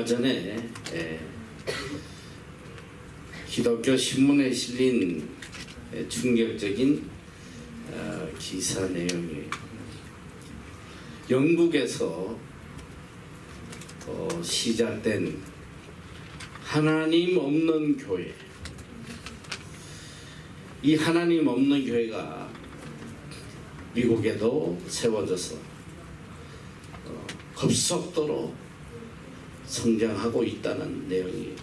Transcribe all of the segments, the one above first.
전에 기독교 신문에 실린 충격적인 기사 내용이에요. 영국에서 시작된 하나님 없는 교회, 이 하나님 없는 교회가 미국에도 세워져서 급속도로 성장하고 있다는 내용이에요.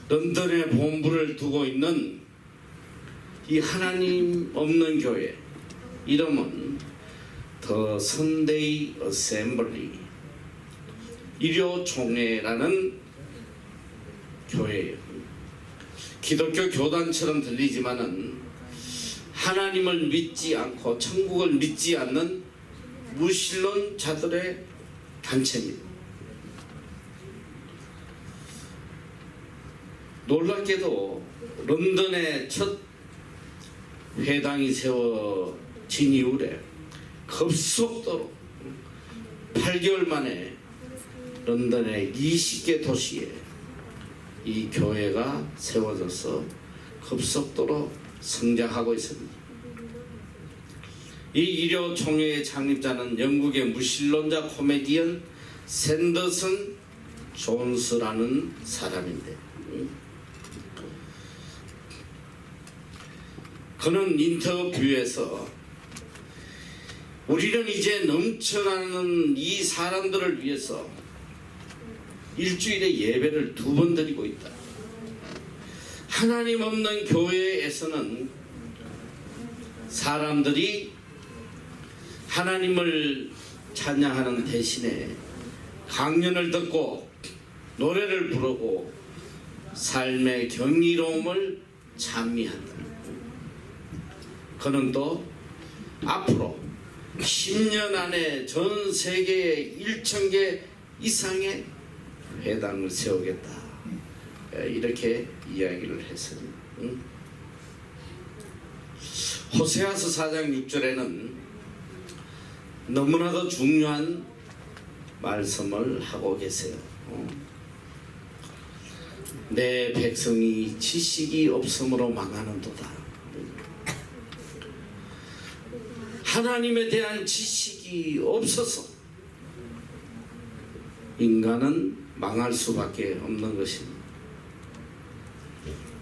런던에 본부를 두고 있는 이 하나님 없는 교회 이름은 The Sunday Assembly 일요총회라는 교회예요. 기독교 교단처럼 들리지만은 하나님을 믿지 않고 천국을 믿지 않는 무신론자들의 단체입니다. 놀랍게도 런던에 첫 회당이 세워진 이후에 급속도로 8개월 만에 런던의 20개 도시에 이 교회가 세워져서 급속도로 성장하고 있습니다. 이 일요총회의 창립자는 영국의 무신론자 코미디언 샌더슨 존스라는 사람인데, 그는 인터뷰에서 우리는 이제 넘쳐나는 이 사람들을 위해서 일주일에 예배를 2번 드리고 있다. 하나님 없는 교회에서는 사람들이 하나님을 찬양하는 대신에 강연을 듣고 노래를 부르고 삶의 경이로움을 찬미한다. 그는 또 앞으로 10년 안에 전 세계에 1,000개 이상의 회당을 세우겠다, 이렇게 이야기를 했습니다. 호세아서 4장 6절에는 너무나도 중요한 말씀을 하고 계세요. 내 백성이 지식이 없음으로 망하는도다. 하나님에 대한 지식이 없어서 인간은 망할 수밖에 없는 것입니다.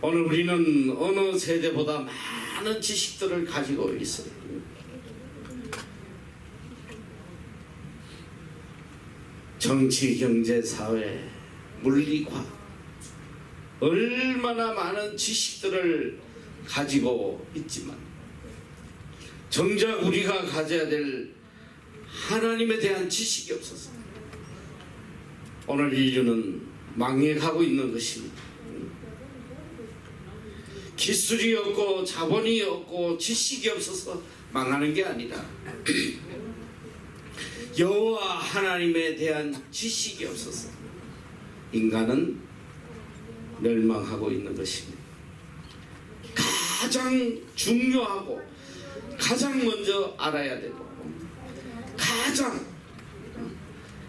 오늘 우리는 어느 세대보다 많은 지식들을 가지고 있어요. 정치, 경제, 사회, 물리, 과학, 얼마나 많은 지식들을 가지고 있지만 정작 우리가 가져야 될 하나님에 대한 지식이 없어서 오늘 인류는 망해가고 있는 것입니다. 기술이 없고 자본이 없고 지식이 없어서 망하는 게 아니라 여호와 하나님에 대한 지식이 없어서 인간은 멸망하고 있는 것입니다. 가장 중요하고 가장 먼저 알아야 되고 가장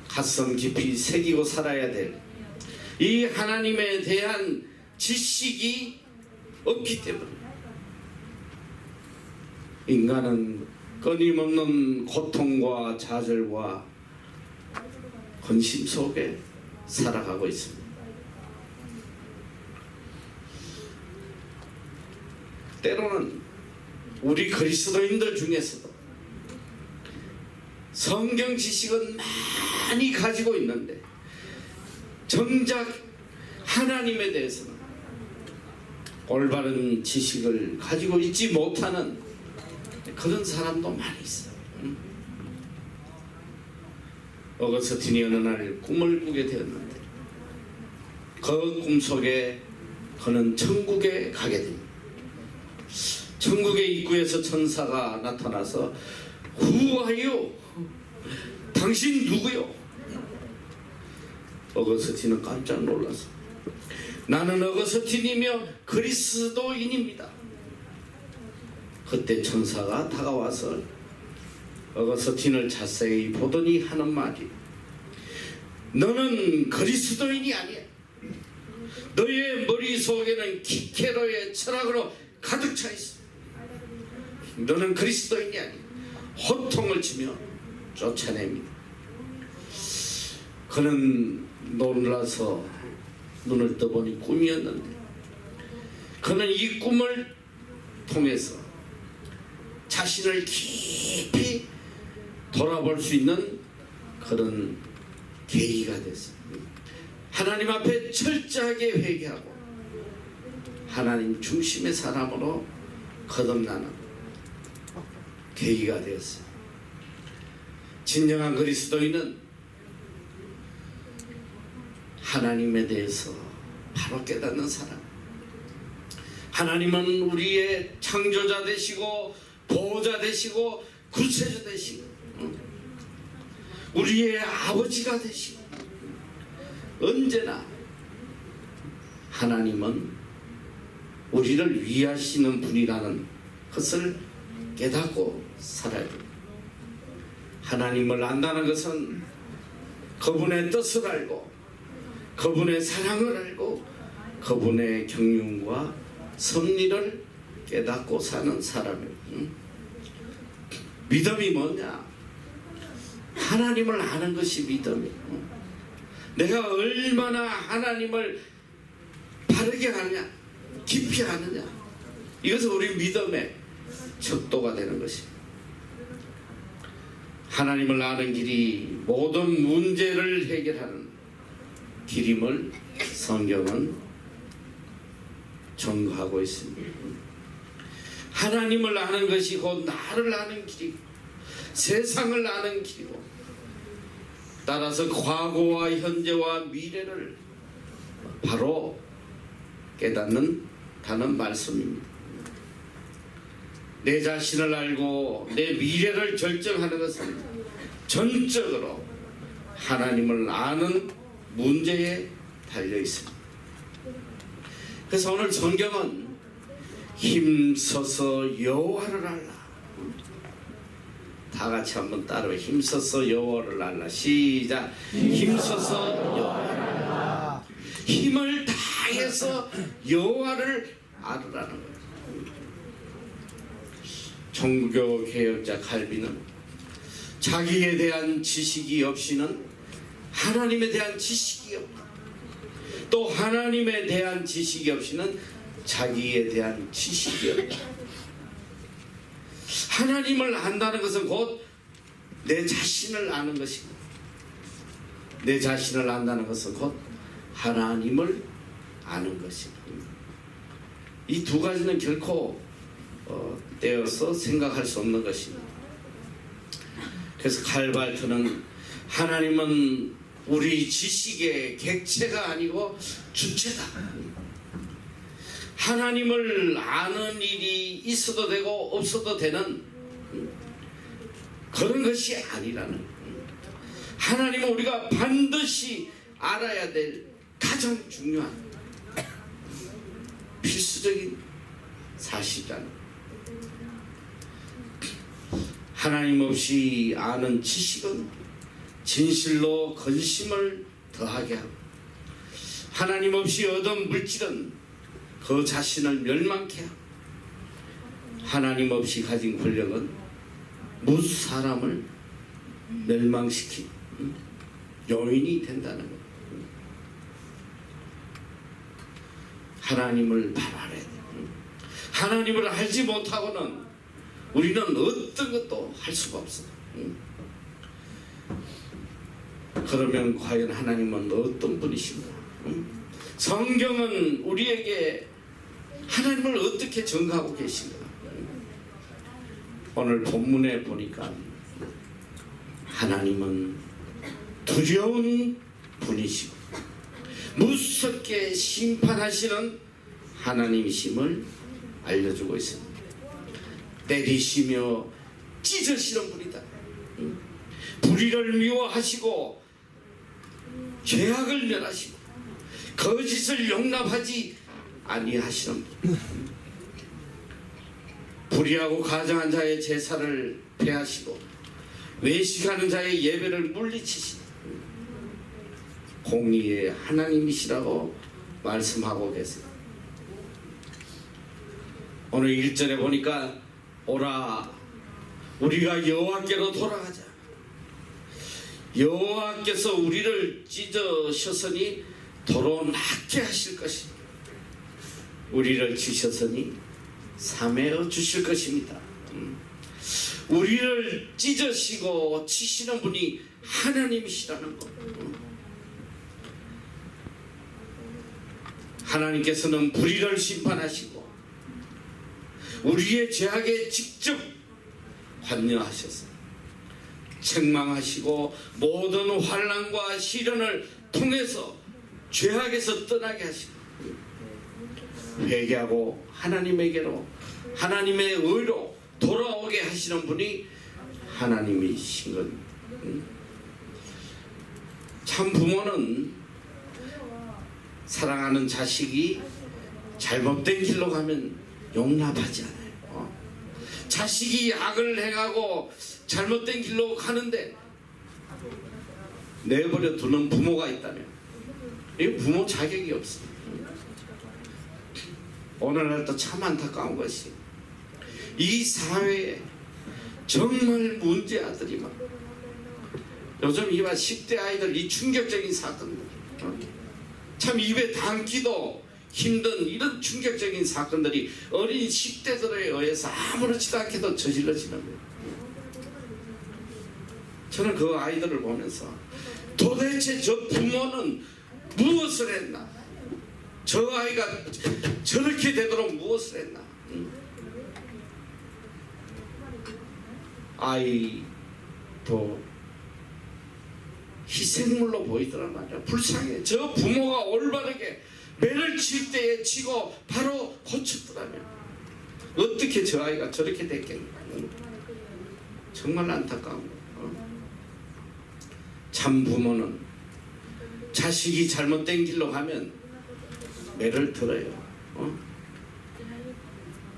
가슴 깊이 새기고 살아야 될 이 하나님에 대한 지식이 없기 때문에 인간은 끊임없는 고통과 좌절과 근심 속에 살아가고 있습니다. 때로는 우리 그리스도인들 중에서도 성경 지식은 많이 가지고 있는데 정작 하나님에 대해서는 올바른 지식을 가지고 있지 못하는 그런 사람도 많이 있어요. 어거스틴이 어느 날 꿈을 꾸게 되었는데 그 꿈 속에 그는 천국에 가게 됩니다. 천국의 입구에서 천사가 나타나서 후하여 당신 누구요? 어거스틴은 깜짝 놀라서 나는 어거스틴이며 그리스도인입니다. 그때 천사가 다가와서 어거스틴을 자세히 보더니 하는 말이 너는 그리스도인이 아니야. 너의 머릿속에는 키케로의 철학으로 가득 차 있어. 너는 그리스도인이 아니야. 호통을 치며 쫓아냅니다. 그는 놀라서 눈을 떠보니 꿈이었는데, 그는 이 꿈을 통해서 자신을 깊이 돌아볼 수 있는 그런 계기가 됐습니다. 하나님 앞에 철저하게 회개하고 하나님 중심의 사람으로 거듭나는 계기가 되었어요. 진정한 그리스도인은 하나님에 대해서 바로 깨닫는 사람. 하나님은 우리의 창조자 되시고 보호자 되시고 구세주 되시고 우리의 아버지가 되시고, 언제나 하나님은 우리를 위하시는 분이라는 것을 깨닫고 살아야 됩니다. 하나님을 안다는 것은 그분의 뜻을 알고 그분의 사랑을 알고 그분의 경륜과 섭리를 깨닫고 사는 사람이에요. 믿음이 뭐냐? 하나님을 아는 것이 믿음이에요. 내가 얼마나 하나님을 바르게 아느냐, 깊이 아느냐, 이것은 우리 믿음의 척도가 되는 것입니다. 하나님을 아는 길이 모든 문제를 해결하는 길임을 성경은 전가하고 있습니다. 하나님을 아는 것이 곧 나를 아는 길이고 세상을 아는 길이고, 따라서 과거와 현재와 미래를 바로 깨닫는 다는 말씀입니다. 내 자신을 알고 내 미래를 결정하는 것은 전적으로 하나님을 아는 문제에 달려 있습니다. 그래서 오늘 성경은 힘써서 여호와를 알라. 다 같이 한번 따라해. 힘써서 여호와를 알라. 시작. 힘써서 여호와를 알라. 힘을 다해서 여호와를 알으라는 거예요. 종교 개혁자 칼빈은 자기에 대한 지식이 없이는 하나님에 대한 지식이 없고, 또 하나님에 대한 지식이 없이는 자기에 대한 지식이 없다. 하나님을 안다는 것은 곧 내 자신을 아는 것이고, 내 자신을 안다는 것은 곧 하나님을 아는 것이고, 이 두 가지는 결코 떼어서 생각할 수 없는 것입니다. 그래서 칼발트는 하나님은 우리 지식의 객체가 아니고 주체다. 하나님을 아는 일이 있어도 되고 없어도 되는 그런 것이 아니라는, 하나님은 우리가 반드시 알아야 될 가장 중요한 필수적인 사실이라는, 하나님 없이 아는 지식은 진실로 근심을 더하게 하고, 하나님 없이 얻은 물질은 그 자신을 멸망케 하고, 하나님 없이 가진 권력은 무수 사람을 멸망시킨 요인이 된다는 것. 하나님을 바로 알아야 돼. 하나님을 알지 못하고는 우리는 어떤 것도 할 수가 없어. 그러면 과연 하나님은 어떤 분이신가? 성경은 우리에게 하나님을 어떻게 전가하고 계신가? 오늘 본문에 보니까 하나님은 두려운 분이시고 무섭게 심판하시는 하나님이심을 알려주고 있습니다. 때리시며 찢으시는 분이다. 불의를 미워하시고 죄악을 멸하시고 거짓을 용납하지 아니하시는 분. 불의하고 가정한 자의 제사를 폐하시고 외식하는 자의 예배를 물리치시는 분. 공의의 하나님이시라고 말씀하고 계세요. 오늘 1절에 보니까 오라 우리가 여호와께로 돌아가자. 여호와께서 우리를 찢으셨으니 도로 낫게 하실 것입니다. 우리를 치셨으니 사매어 주실 것입니다. 우리를 찢으시고 치시는 분이 하나님이시라는 것. 하나님께서는 불의를 심판하시고 우리의 죄악에 직접 관여하셔서 책망하시고 모든 환난과 시련을 통해서 죄악에서 떠나게 하시고 회개하고 하나님에게로 하나님의 의로 돌아오게 하시는 분이 하나님이신 것. 참 부모는 사랑하는 자식이 잘못된 길로 가면 용납하지 않아요. 자식이 악을 행하고 잘못된 길로 가는데 내버려 두는 부모가 있다면 이 부모 자격이 없어요. 오늘날도 참 안타까운 것이 이 사회에 정말 문제 아들이 막 요즘 이와 10대 아이들 이 충격적인 사건들 참 입에 담기도 힘든 이런 충격적인 사건들이 어린 10대들에 의해서 아무렇지도 않게도 저질러지는 거예요. 저는 그 아이들을 보면서 도대체 저 부모는 무엇을 했나? 저 아이가 저렇게 되도록 무엇을 했나? 아이도 희생물로 보이더란 말이야. 불쌍해. 저 부모가 올바르게 매를 칠 때에 치고 바로 고쳤더라면 어떻게 저 아이가 저렇게 됐겠나. 정말 안타까운 거야. 참 부모는 자식이 잘못된 길로 가면 매를 들어요.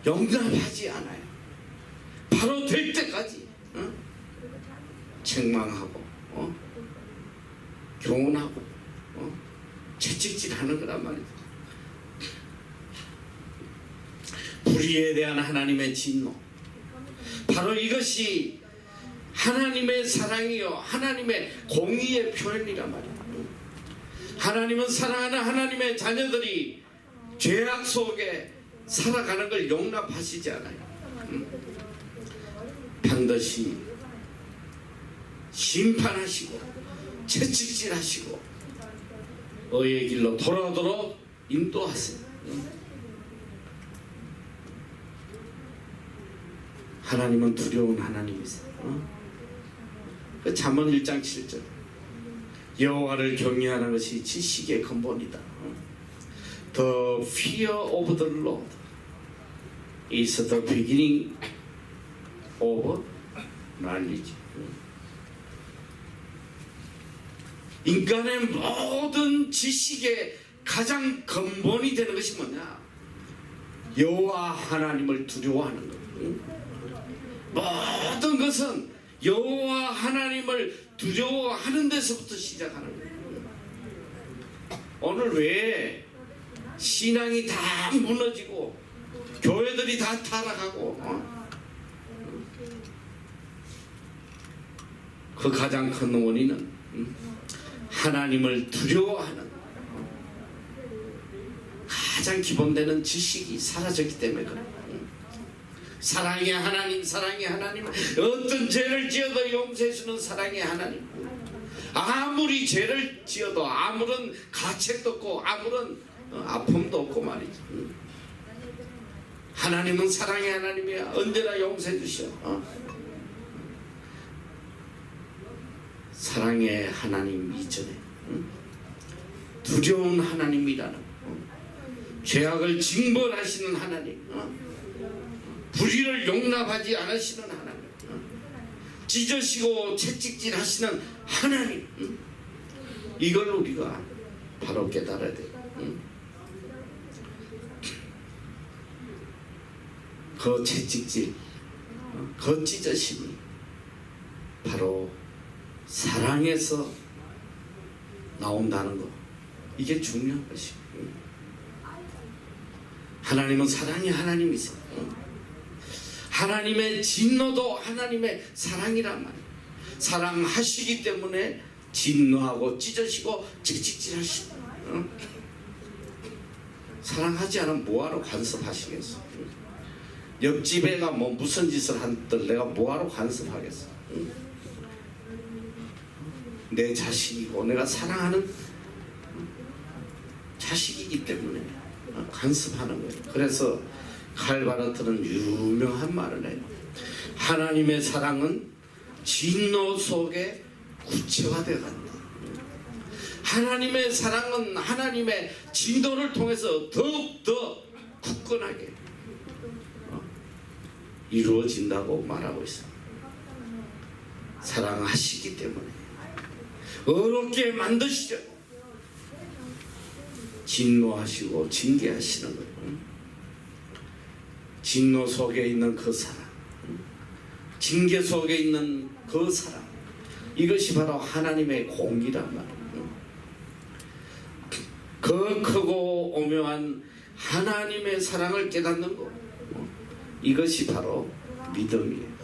용납하지 않아요. 바로 될 때까지 책망하고 교훈하고 채찍질하는 거란 말이죠. 불의에 대한 하나님의 진노, 바로 이것이 하나님의 사랑이요 하나님의 공의의 표현이란 말이에요. 하나님은 사랑하는 하나님의 자녀들이 죄악 속에 살아가는 걸 용납하시지 않아요. 반드시 심판하시고 채찍질하시고 의의 길로 돌아오도록 인도하세요. 하나님은 두려운 하나님이세요. 그 잠언 1장 7절 여호와를 경외하는 것이 지식의 근본이다. The fear of the Lord is the beginning of knowledge. 인간의 모든 지식의 가장 근본이 되는 것이 뭐냐? 여호와 하나님을 두려워하는 것. 모든 것은 여호와 하나님을 두려워하는 데서부터 시작하는 거예요. 오늘 왜 신앙이 다 무너지고 교회들이 다 타락하고 그 가장 큰 원인은 하나님을 두려워하는 가장 기본되는 지식이 사라졌기 때문에 그래요. 사랑의 하나님, 사랑의 하나님. 어떤 죄를 지어도 용서해주는 사랑의 하나님. 아무리 죄를 지어도 아무런 가책도 없고 아무런 아픔도 없고 말이지. 하나님은 사랑의 하나님이야. 언제나 용서해 주셔. 사랑의 하나님 이전에 두려운 하나님이라는 죄악을 징벌하시는 하나님, 불의를 용납하지 않으시는 하나님, 찢으시고 채찍질하시는 하나님, 이걸 우리가 바로 깨달아야 돼요. 그 채찍질, 그 찢으심이 바로 사랑에서 나온다는 거, 이게 중요한 것이. 하나님은 사랑이 하나님이세요. 하나님의 진노도 하나님의 사랑이란 말이에요. 사랑하시기 때문에 진노하고 찢으시고 채찍질하시고. 사랑하지 않으면 뭐하러 간섭하시겠어? 옆집 애가 뭐 무슨 짓을 한들 내가 뭐하러 간섭하겠어? 내 자식이고 내가 사랑하는 자식이기 때문에 간섭하는 거예요. 그래서 칼바르트는 유명한 말을 해요. 하나님의 사랑은 진노 속에 구체화되어 간다. 하나님의 사랑은 하나님의 진노를 통해서 더욱더 굳건하게 이루어진다고 말하고 있습니다. 사랑하시기 때문에 어렵게 만드시려 진노하시고 징계하시는 거예요. 진노 속에 있는 그 사랑, 징계 속에 있는 그 사랑, 이것이 바로 하나님의 공의란 말이에요. 그 크고 오묘한 하나님의 사랑을 깨닫는 것, 이것이 바로 믿음이에요.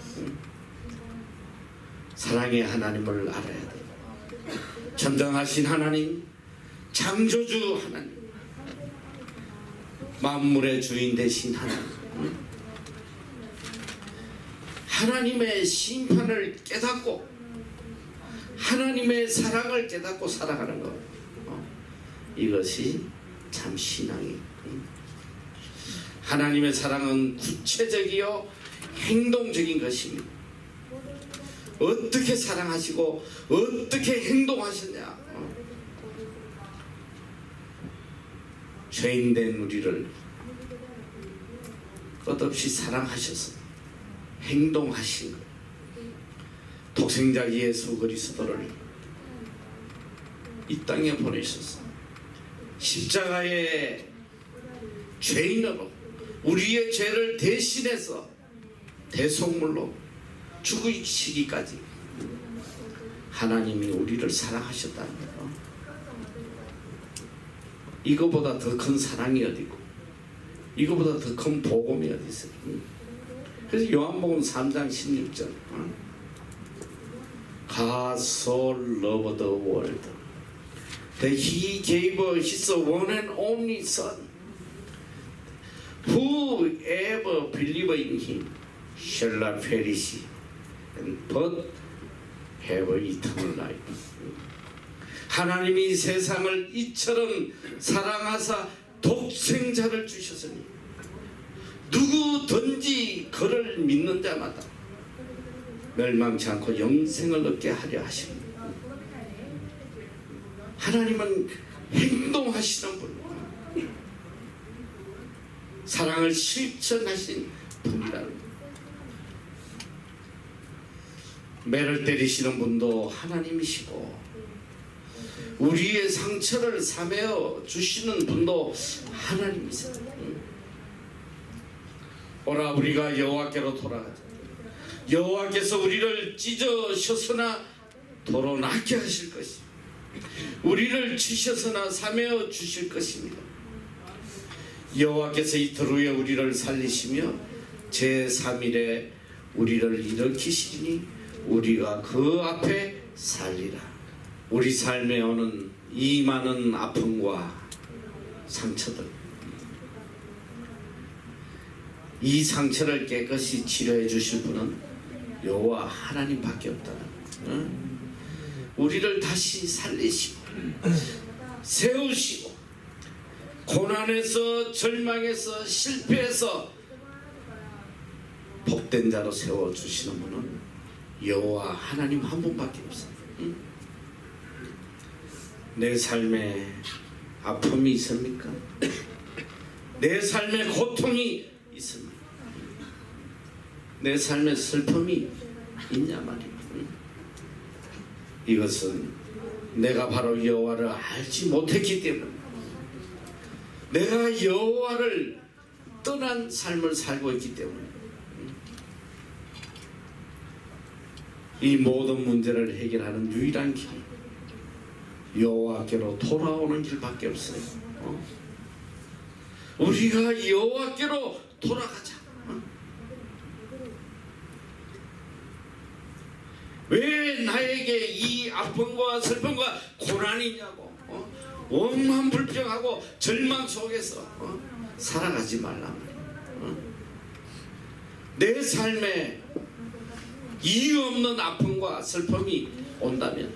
사랑의 하나님을 알아야 돼요. 전능하신 하나님, 창조주 하나님, 만물의 주인 되신 하나님, 하나님의 심판을 깨닫고 하나님의 사랑을 깨닫고 살아가는 것, 이것이 참 신앙이에요. 하나님의 사랑은 구체적이요 행동적인 것입니다. 어떻게 사랑하시고 어떻게 행동하셨냐. 죄인된 우리를 끝없이 사랑하셔서 행동하신 것. 독생자 예수 그리스도를 이 땅에 보내셔서 십자가의 죄인으로 우리의 죄를 대신해서 대속물로 죽으시기까지 하나님이 우리를 사랑하셨다는 거예요. 이거보다 더 큰 사랑이 어디고 이거보다 더 큰 복음이 어디 있어요. 그래서 요한복음 3장 16절 God so loved the world that he gave his one and only son, whoever believes in him shall not perish but have eternal life. 하나님이 세상을 이처럼 사랑하사 독생자를 주셨으니 누구든지 그를 믿는 자마다 멸망치 않고 영생을 얻게 하려 하십니다. 하나님은 행동하시는 분, 사랑을 실천하신 분이라는 분. 매를 때리시는 분도 하나님이시고 우리의 상처를 사매어 주시는 분도 하나님이세요. 오라 우리가 여호와께로 돌아가자. 여호와께서 우리를 찢으셨으나 도로 낫게 하실 것입니다. 우리를 치셨으나 사매어 주실 것입니다. 여호와께서 이틀 후에 우리를 살리시며 제3일에 우리를 일으키시니 우리가 그 앞에 살리라. 우리 삶에 오는 이 많은 아픔과 상처들, 이 상처를 깨끗이 치료해 주실 분은 여호와 하나님밖에 없다는 거예요. 우리를 다시 살리시고 세우시고 고난에서 절망에서 실패해서 복된 자로 세워주시는 분은 여호와 하나님 한 분밖에 없어요. 내 삶에 아픔이 있습니까? 내 삶에 고통이 있습니까? 내 삶에 슬픔이 있냐 말이에요. 이것은 내가 바로 여호와를 알지 못했기 때문에, 내가 여호와를 떠난 삶을 살고 있기 때문에 이 모든 문제를 해결하는 유일한 길, 여호와께로 돌아오는 길밖에 없어요. 우리가 여호와께로 돌아가자. 왜 나에게 이 아픔과 슬픔과 고난이냐고, 원만 불평하고 절망 속에서 살아가지 말라. 내 삶에 이유 없는 아픔과 슬픔이 온다면,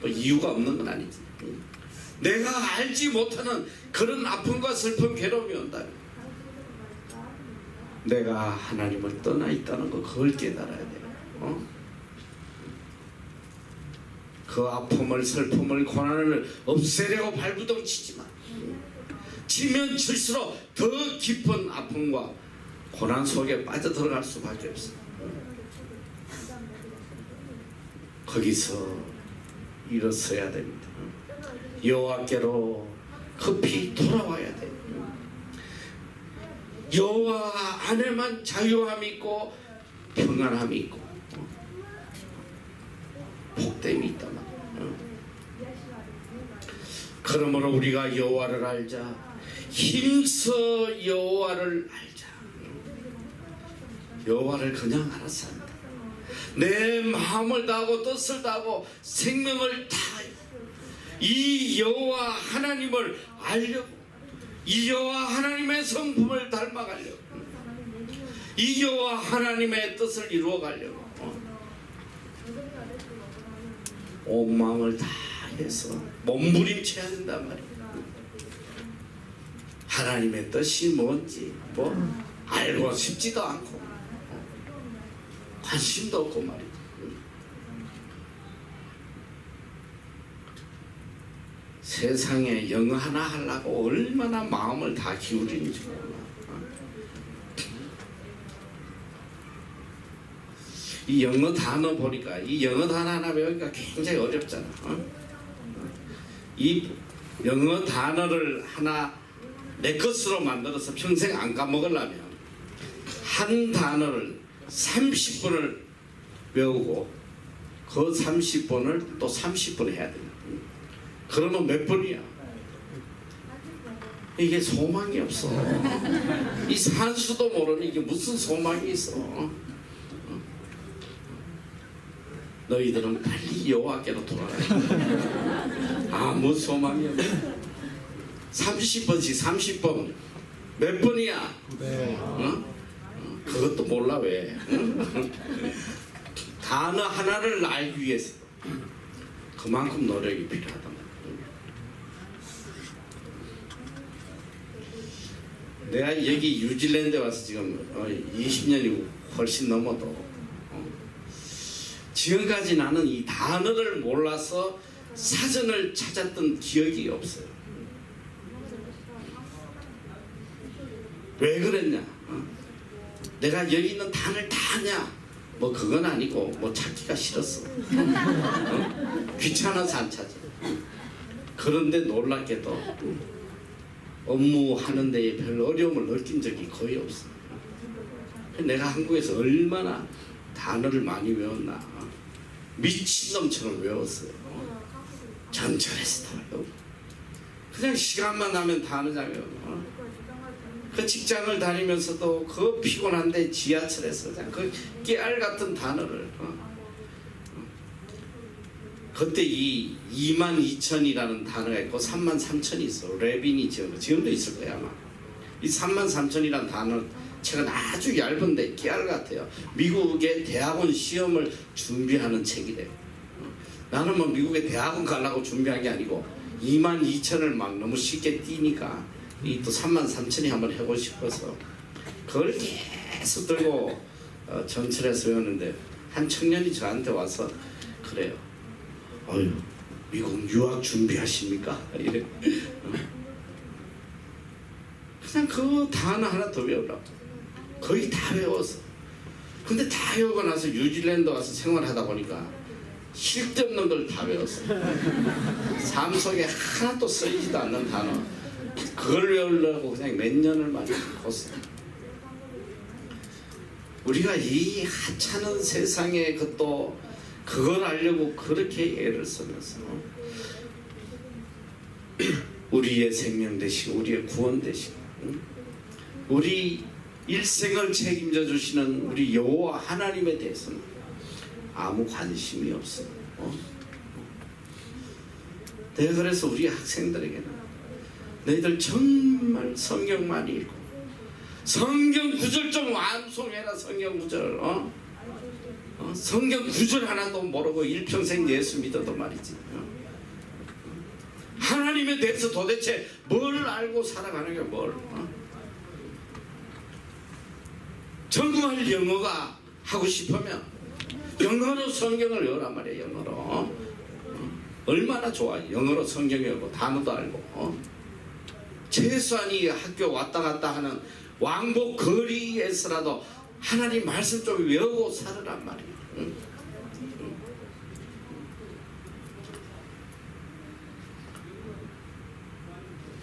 뭐 이유가 없는 건 아니지, 내가 알지 못하는 그런 아픔과 슬픔, 괴로움이 온다면 내가 하나님을 떠나 있다는 거, 그걸 깨달아야 돼요. 그 아픔을, 슬픔을, 고난을 없애려고 발부동 치지만 치면 칠수록 더 깊은 아픔과 고난 속에 빠져들어갈 수밖에 없어요. 거기서 일어서야 됩니다. 여호와께로 급히 돌아와야 돼요. 여호와 안에만 자유함이 있고 평안함이 있고 복됨이 있단 말이에요. 그러므로 우리가 여호와를 알자. 힘써 여호와를 알자. 여호와를 그냥 알아서 한다. 내 마음을 다하고 뜻을 다하고 생명을 다하여 이 여호와 하나님을 알려고, 이 여호와 하나님의 성품을 닮아가려고, 이 여호와 하나님의 뜻을 이루어가려고 온 마음을 다해서 몸부림쳐야 된단 말이에요. 하나님의 뜻이 뭔지 알고 싶지도 않고 관심도 없고 말이죠. 세상에 영어 하나 하려고 얼마나 마음을 다 기울이는지 몰라. 이 영어 단어 보니까, 이 영어 단어 하나 배우니까 굉장히 어렵잖아. 이 영어 단어를 하나 내 것으로 만들어서 평생 안 까먹으려면 한 단어를 30번을 외우고 그 30번을 또 30번 해야 돼. 그러면 몇 번이야? 이게 소망이 없어. 이 산수도 모르는 이게 무슨 소망이 있어. 너희들은 빨리 여호와께로 돌아가야 아무 소망이 없어. 30번씩 30번 몇 번이야? 네. 그것도 몰라 왜? 단어 하나를 알기 위해서 그만큼 노력이 필요하다. 내가 여기 뉴질랜드에 와서 지금 20년이 훨씬 넘어도 지금까지 나는 이 단어를 몰라서 사전을 찾았던 기억이 없어요. 왜 그랬냐? 내가 여기 있는 단어를 다 아냐? 뭐 그건 아니고 뭐 찾기가 싫었어. 귀찮아서 안 찾아. 그런데 놀랍게도 업무하는 데에 별 어려움을 느낀 적이 거의 없어. 내가 한국에서 얼마나 단어를 많이 외웠나. 미친놈처럼 외웠어요. 전철에서 외우고 그냥 시간만 나면 단어장 외우고, 그 직장을 다니면서도 그 피곤한데 지하철에서 그냥 그 깨알 같은 단어를 그때 이 22,000이라는 단어가 있고 33,000이 있어. 레빈이 지금도 있을 거야 아마. 이 33,000이라는 단어 책은 아주 얇은데 깨알 같아요. 미국의 대학원 시험을 준비하는 책이래요. 나는 뭐 미국의 대학원 가려고 준비한 게 아니고 22,000을 막 너무 쉽게 띄니까 이 또 33,000이 한번 해보고 싶어서 그걸 계속 들고 전철에서 외웠는데 한 청년이 저한테 와서 그래요. 어휴, 미국 유학 준비하십니까? 이래. 그냥 그 단어 하나 더 외우라고. 거의 다 외웠어. 근데 다 외우고 나서 뉴질랜드 와서 생활하다 보니까 쓸데없는 걸 다 외웠어. 삶 속에 하나도 쓰이지도 않는 단어. 그걸 외우려고 그냥 몇 년을 많이 걷어. 우리가 이 하찮은 세상에 그것도 그걸 알려고 그렇게 애를 쓰면서 우리의 생명 되시고 우리의 구원 되시고 우리 일생을 책임져 주시는 우리 여호와 하나님에 대해서는 아무 관심이 없어. 내가 그래서 우리 학생들에게는 너희들 정말 성경만 읽고 성경 구절 좀 완송해라. 성경 구절. 성경 구절 하나도 모르고 일평생 예수 믿어도 말이지. 하나님에 대해서 도대체 뭘 알고 살아가는 게 뭘? 정말 영어가 하고 싶으면 영어로 성경을 외우란 말이에요. 영어로. 얼마나 좋아. 영어로 성경 외우고 단어도 알고. 최소한 이 학교 왔다 갔다 하는 왕복 거리에서라도 하나님 말씀 좀 외우고 살으란 말이에요.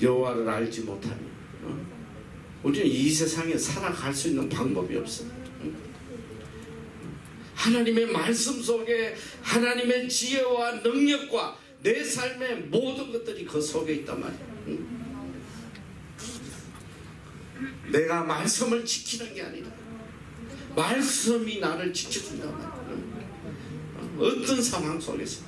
여호와를 알지 못하면 우리는 이 세상에 살아갈 수 있는 방법이 없어. 하나님의 말씀 속에 하나님의 지혜와 능력과 내 삶의 모든 것들이 그 속에 있단 말이야. 내가 말씀을 지키는 게 아니라 말씀이 나를 지켜준단 말이야. 어떤 상황 속에서도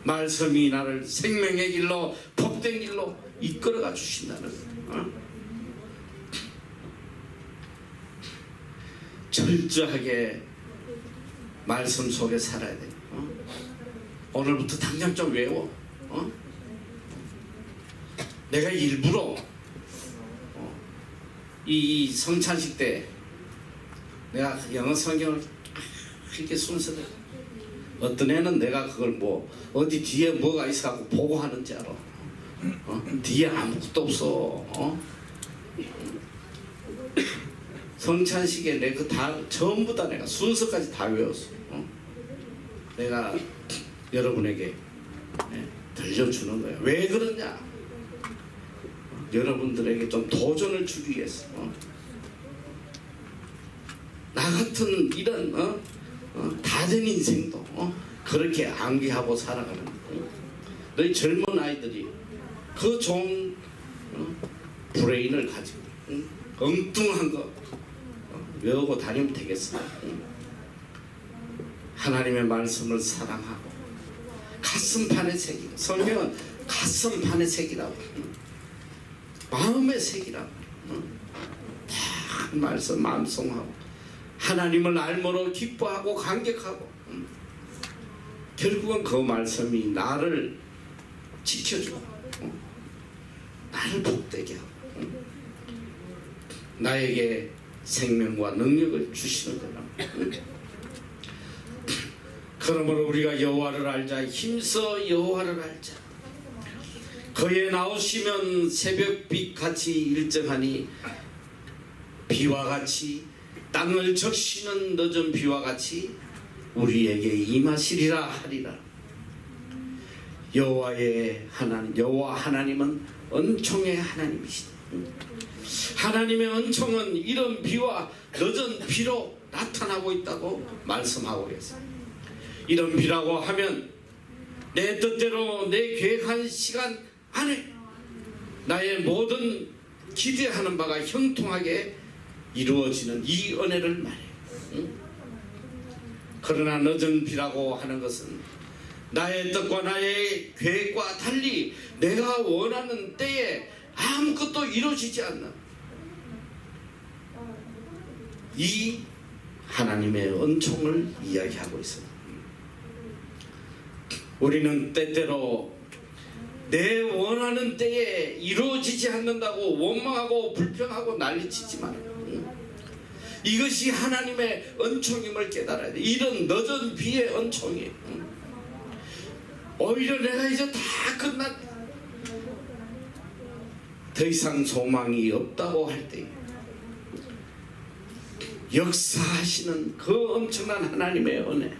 말씀이 나를 생명의 길로 복된 길로 이끌어가 주신다는 거야. 철저하게 말씀 속에 살아야 돼. 오늘부터 당장 좀 외워. 내가 일부러 이 성찬식 때 내가 영어 성경을 이렇게 순서대로, 어떤 애는 내가 그걸 뭐 어디 뒤에 뭐가 있어갖고 보고 하는지 알아. 뒤에 아무것도 없어. 성찬식에 내 그 다 전부 다 내가 순서까지 다 외웠어. 내가 여러분에게 들려주는 거야. 왜 그러냐? 여러분들에게 좀 도전을 주기 위해서. 나 같은 이런 다된 인생도 그렇게 암기하고 살아가는 너희 젊은 아이들이 그 좋은 브레인을 가지고 엉뚱한 거 외우고 다니면 되겠어. 하나님의 말씀을 사랑하고 가슴판에 새기고, 성경은 가슴판에 새기라고, 마음에 새기라고. 다 말씀 마음송하고 하나님을 알므로 기뻐하고 감격하고, 결국은 그 말씀이 나를 지켜주고 나를 복되게 하고 나에게 생명과 능력을 주시는 거라. 그러므로 우리가 여호와를 알자. 힘써 여호와를 알자. 그에 나오시면 새벽빛 같이 일정하니 비와 같이 땅을 적시는 늦은 비와 같이 우리에게 임하시리라 하리라. 여호와 하나님은 은총의 하나님이시다. 하나님의 은총은 이런 비와 늦은 비로 나타나고 있다고 말씀하고 계세요. 이런 비라고 하면 내 뜻대로 내 계획한 시간 안에 나의 모든 기대하는 바가 형통하게 이루어지는 이 은혜를 말해요. 그러나 늦은 비라고 하는 것은 나의 뜻과 나의 계획과 달리 내가 원하는 때에 아무것도 이루어지지 않는 이 하나님의 은총을 이야기하고 있습니다. 우리는 때때로 내 원하는 때에 이루어지지 않는다고 원망하고 불평하고 난리치지만 이것이 하나님의 은총임을 깨달아야 돼. 이런 늦은 비의 은총이 오히려 내가 이제 다 끝났다, 더 이상 소망이 없다고 할 때 역사하시는 그 엄청난 하나님의 은혜,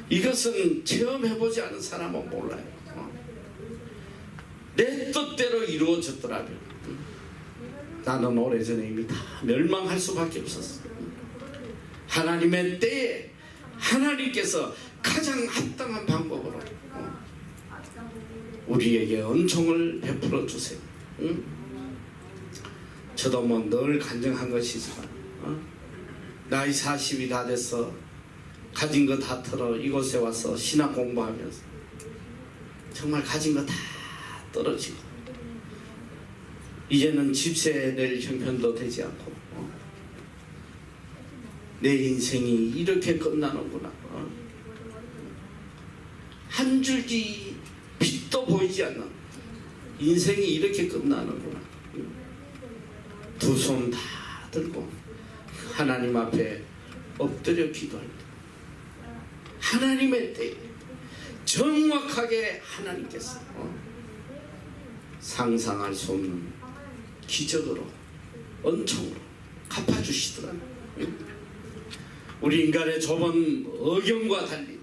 이것은 체험해보지 않은 사람은 몰라요. 내 뜻대로 이루어졌더라면 나는 오래전에 이미 다 멸망할 수밖에 없었어. 하나님의 때에 하나님께서 가장 합당한 방법으로 우리에게 은총을 베풀어 주세요. 응? 저도 뭐 늘 간증한 것이지만 나이 40이 다 돼서 가진 거 다 털어 이곳에 와서 신학 공부하면서 정말 가진 거 다 떨어지고 이제는 집세 낼 형편도 되지 않고 내 인생이 이렇게 끝나는구나. 한 줄기 빛도 보이지 않는 인생이 이렇게 끝나는구나. 두 손 다 들고 하나님 앞에 엎드려 기도합니다. 하나님의 때에 정확하게 하나님께서 상상할 수 없는 기적으로 은총으로 갚아주시더라고요. 우리 인간의 좁은 의견과 달리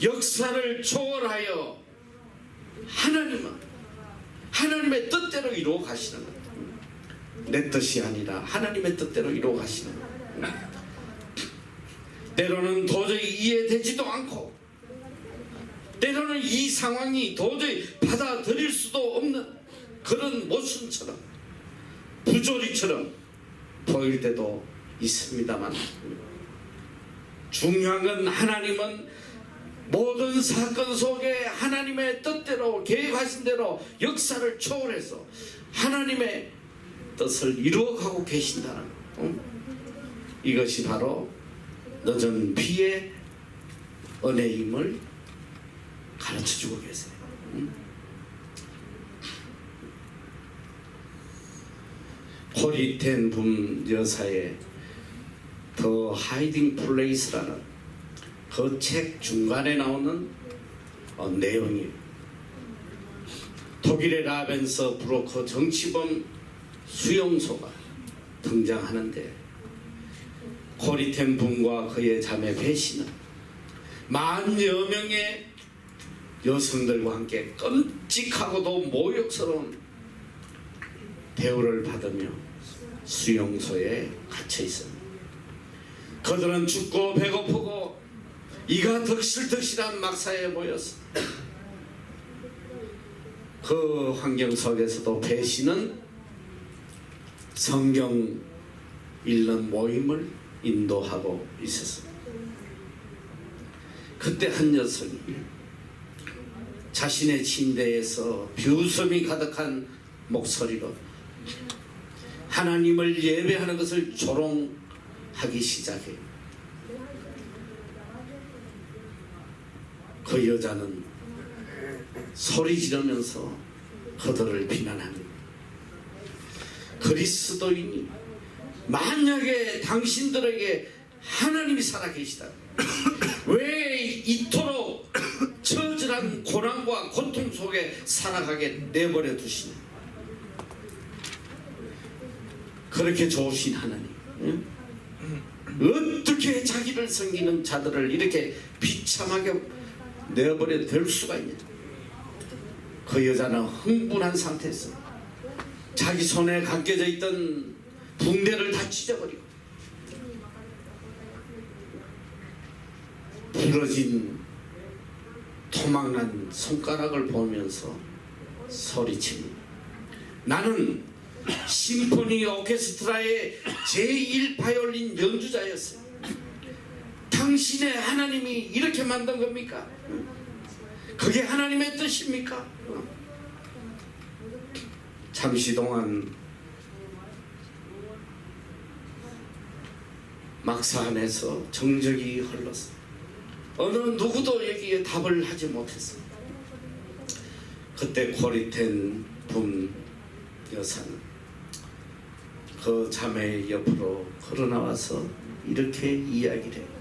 역사를 초월하여 하나님은 하나님의 뜻대로 이루어 가시는 거예요. 내 뜻이 아니라 하나님의 뜻대로 이루어 가시는 거예요. 때로는 도저히 이해되지도 않고 때로는 이 상황이 도저히 받아들일 수도 없는 그런 모순처럼 부조리처럼 보일 때도 있습니다만 중요한 건 하나님은 모든 사건 속에 하나님의 뜻대로 계획하신 대로 역사를 초월해서 하나님의 뜻을 이루어가고 계신다는 이것이 바로 늦은 비의 은혜임을 가르쳐주고 계세요. 코리 텐 붐 여사의 더 하이딩 플레이스라는 그 책 중간에 나오는 내용이에요. 독일의 라벤서 브로커 정치범 수용소가 등장하는데 코리 텐 붐과 그의 자매 배시는 만여 명의 여성들과 함께 끔찍하고도 모욕스러운 대우를 받으며 수용소에 갇혀 있습니다. 그들은 춥고 배고프고 이가 덕실덕실한 막사에 모여서 그 환경 속에서도 배시는 성경 읽는 모임을 인도하고 있었습니다. 그때 한 여성이 자신의 침대에서 비웃음이 가득한 목소리로 하나님을 예배하는 것을 조롱하기 시작해요. 그 여자는 소리 지르면서 그들을 비난합니다. 그리스도인이 만약에 당신들에게 하나님이 살아계시다 왜 이토록 처절한 고난과 고통 속에 살아가게 내버려 두시냐. 그렇게 좋으신 하나님 어떻게 자기를 섬기는 자들을 이렇게 비참하게 내버려 둘 수가 있냐. 그 여자는 흥분한 상태에서 자기 손에 감겨져 있던 붕대를 다 찢어버리고 부러진 토막난 손가락을 보면서 소리칩니다. 나는 심포니 오케스트라의 제1바이올린 연주자였어요. 당신의 하나님이 이렇게 만든 겁니까? 그게 하나님의 뜻입니까? 잠시 동안 막사 안에서 정적이 흘렀어. 어느 누구도 여기에 답을 하지 못했어. 그때 코리 텐 붐 여사는 그 자매 옆으로 걸어나와서 이렇게 이야기를 해요.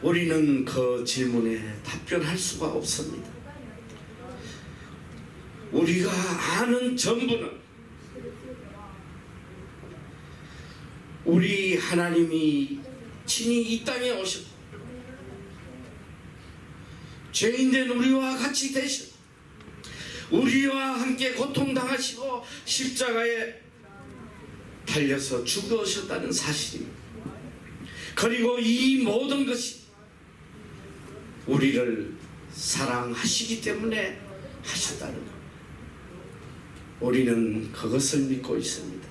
우리는 그 질문에 답변할 수가 없습니다. 우리가 아는 전부는 우리 하나님이 친히 이 땅에 오셨고 죄인된 우리와 같이 되시고 우리와 함께 고통당하시고 십자가에 달려서 죽으셨다는 사실입니다. 그리고 이 모든 것이 우리를 사랑하시기 때문에 하셨다는 것. 우리는 그것을 믿고 있습니다.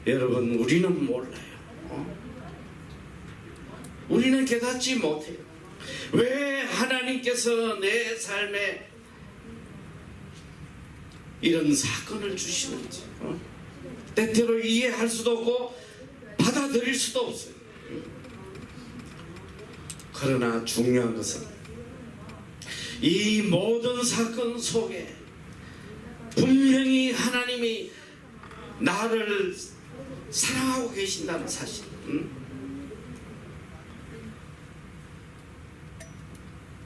여러분, 우리는 몰라요. 우리는 깨닫지 못해요. 왜 하나님께서 내 삶에 이런 사건을 주시는지 때때로 이해할 수도 없고 받아들일 수도 없어요. 그러나 중요한 것은 이 모든 사건 속에 분명히 하나님이 나를 사랑하고 계신다는 사실,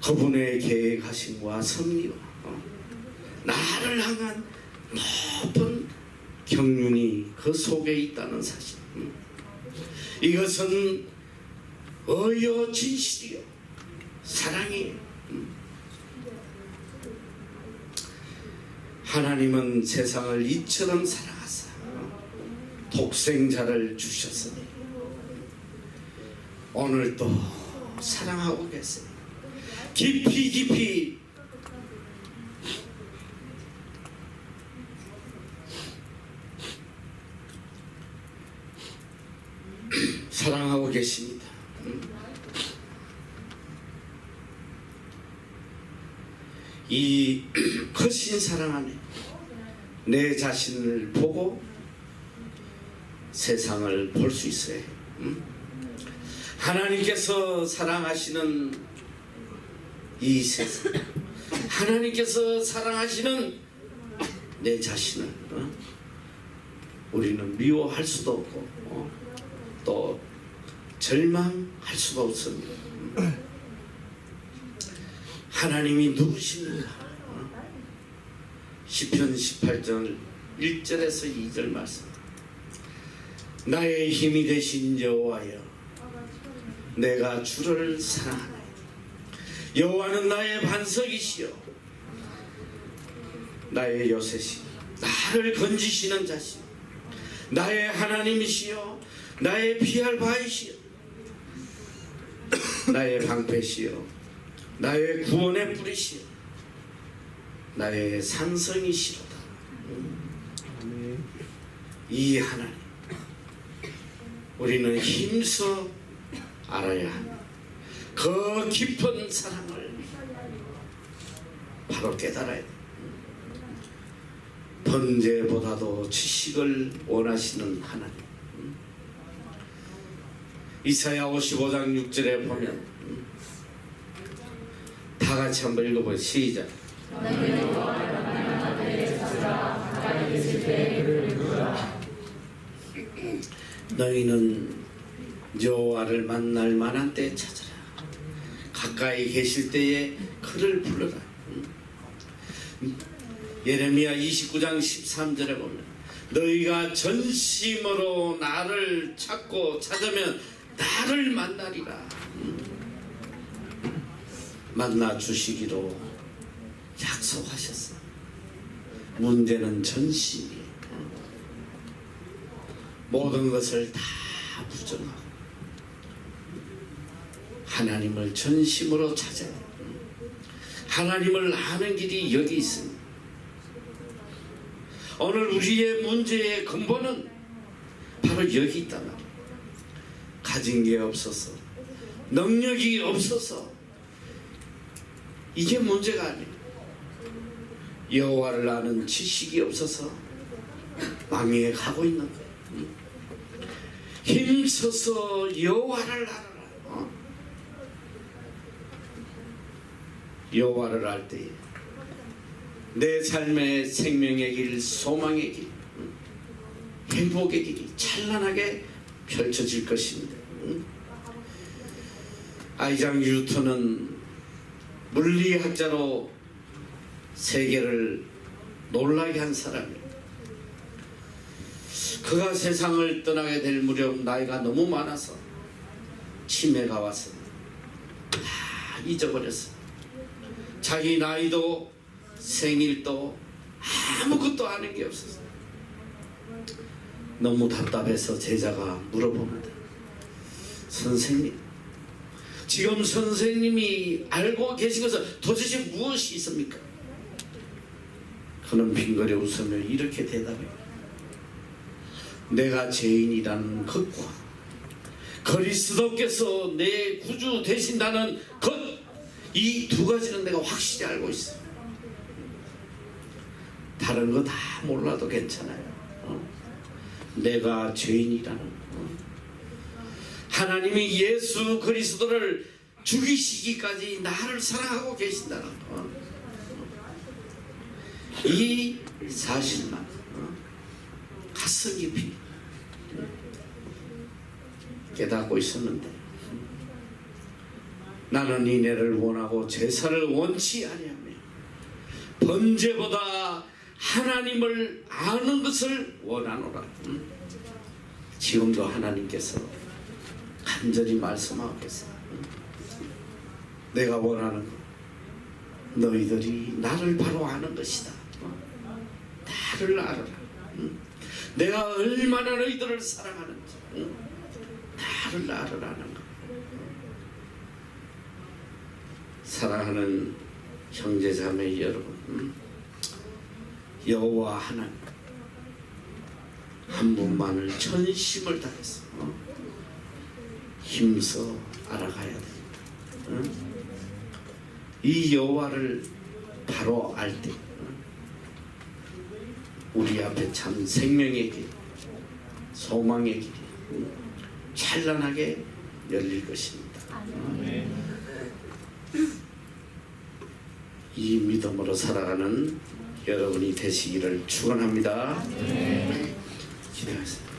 그분의 계획하심과 섭리와 나를 향한 높은 경륜이 그 속에 있다는 사실, 이것은 의요 진실이요 사랑이에요. 하나님은 세상을 이처럼 사랑하사 독생자를 주셨으니 오늘도 사랑하고 계세요. 깊이 깊이 사랑하고 계십니다. 이 크신 사랑 안에 내 자신을 보고 세상을 볼 수 있어야 해요. 하나님께서 사랑하시는 이 세상, 하나님께서 사랑하시는 내 자신을 우리는 미워할 수도 없고 또 절망할 수도 없습니다. 하나님이 누구십니까? 시편 18장 1절에서 2절 말씀. 나의 힘이 되신 여호와여, 내가 주를 사랑하네. 여호와는 나의 반석이시여 나의 요새시, 나를 건지시는 자시, 나의 하나님이시여 나의 피할 바이시여 나의 방패시여 나의 구원의 뿌리시여 나의 산성이시로다. 이 하나님 우리는 힘써 알아야 합니다. 그 깊은 사랑을 바로 깨달아야 돼. 번제보다도 지식을 원하시는 하나님. 이사야 55장 6절에 보면 다 같이 한번 읽어보세요. 시작. 너희는 여호와를 만날 만한 때에 찾으라. 가까이 계실 때에 그를 불러라. 예레미야 29장 13절에 보면 너희가 전심으로 나를 찾고 찾으면 나를 만나리라. 만나 주시기로 약속하셨어. 문제는 전심이에요. 모든 것을 다 부정하고 하나님을 전심으로 찾아야 돼요. 하나님을 아는 길이 여기 있습니다. 오늘 우리의 문제의 근본은 바로 여기 있단 말이에요. 가진 게 없어서, 능력이 없어서, 이게 문제가 아니에요. 여호와를 아는 지식이 없어서 망해에 가고 있는 거예요. 힘써서 여호와를 알아라. 여호와를 알 때에 내 삶의 생명의 길, 소망의 길, 행복의 길이 찬란하게 펼쳐질 것입니다. 아이작 뉴턴은 물리학자로 세계를 놀라게 한 사람이에요. 그가 세상을 떠나게 될 무렵 나이가 너무 많아서 치매가 와서 다 잊어버렸어요. 자기 나이도 생일도 아무것도 아는 게 없었어요. 너무 답답해서 제자가 물어봅니다. 선생님, 지금 선생님이 알고 계신 것은 도대체 무엇이 있습니까? 그는 빙그레 웃으며 이렇게 대답해요. 내가 죄인이라는 것과 그리스도께서 내 구주 되신다는 것, 이 두 가지는 내가 확실히 알고 있어. 다른 거 다 몰라도 괜찮아요. 내가 죄인이라는 하나님이 예수 그리스도를 죽이시기까지 나를 사랑하고 계신다는 이 사실만 가슴 깊이 깨닫고 있었는데, 나는 이내를 원하고 제사를 원치 아니하며 번제보다 하나님을 아는 것을 원하노라. 지금도 하나님께서 간절히 말씀하고 계세요. 내가 원하는 것, 너희들이 나를 바로 아는 것이다. 나를 알아라. 내가 얼마나 너희들을 사랑하는지 나를 알아라는 것. 사랑하는 형제자매 여러분, 여호와 하나님 한 분만을 전심을 다해서 힘써 알아가야 됩니다. 이 여호와를 바로 알 때 우리 앞에 참 생명의 길, 소망의 길이 찬란하게 열릴 것입니다. 이 믿음으로 살아가는 여러분이 되시기를 축원합니다. 기도하세요.